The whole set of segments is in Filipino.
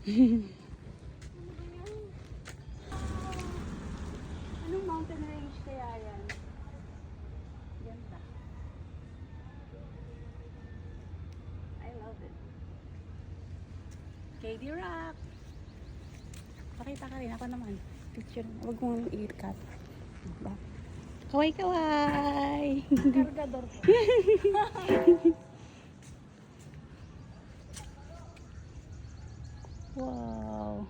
Anong mountain range kaya yan? Ganda. I love it. KD Rock. Pakita ka rin. Ako naman. Picture. Huwag mong i-cut. Kaway-kaway! Kargador ko. Wow!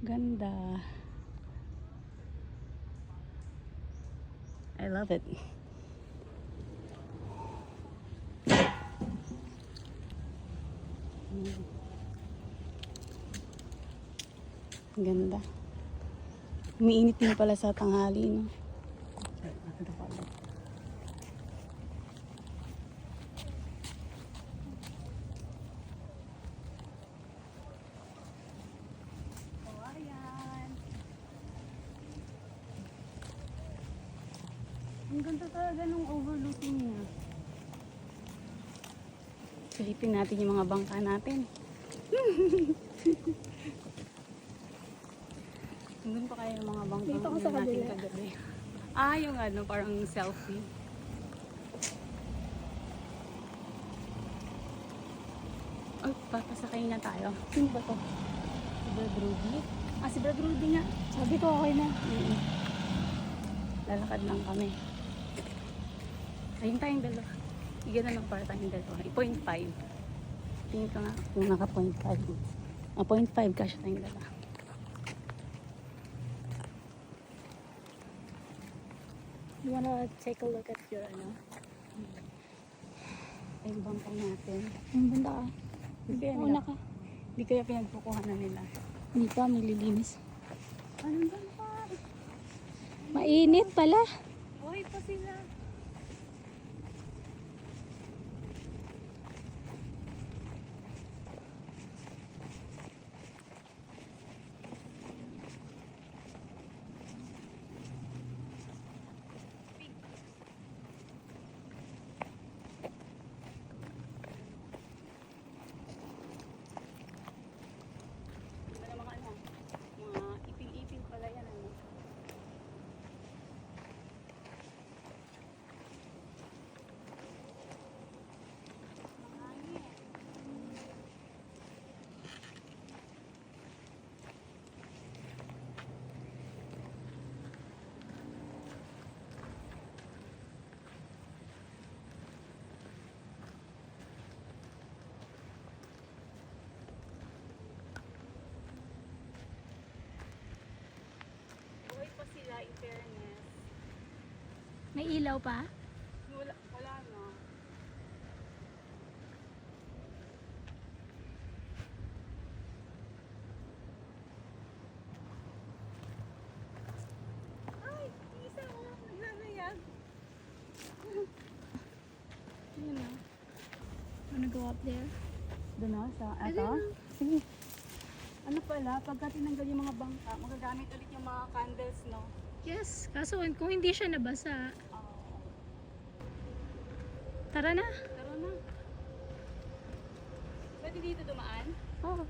Ganda. I love it. Ganda. Umiinit din pala sa tanghali, no? Ang ganda talaga nung overlooking niya. Silipin natin yung mga bangka natin. Nandun pa kayo yung mga bangka Dito ko sa natin kabila. kagabi. Yung ano, parang selfie. Ay, papasakay na tayo. Sino ba to? Si Brad Rudy. Si Brad Rudy nga. Sabi ko okay na. Lalakad lang kami. Ayun tayong dalawa. Igan na lang para tayong dalawa. 0.5. Tingin ko nga kung naka 0.5. 0.5 kasya tayong dalawa. You wanna take a look at your ano? Ay, yung bangka natin. Ang banda ka. Hindi kaya Una nila, ka. hindi kaya pinagpukuhan na nila. Hindi pa, maglilinis. Anong bangka? Mainit pala. Uy, pa sila. Mga ipil-ipil pala yan, ano? Buhay pa sila, in fairness. May ilaw pa? Wala na. Ay, isa ko naglalayag. Yun na. Wanna go up there? Doon na, sa ito? Sige. Ano pala, pagka tinanggal yung mga bangka, magagamit ulit yung mga candles, no? Yes. Kaso kung hindi siya nabasa, Oo. tara na. Tara na. Pwede dito dumaan? Oh.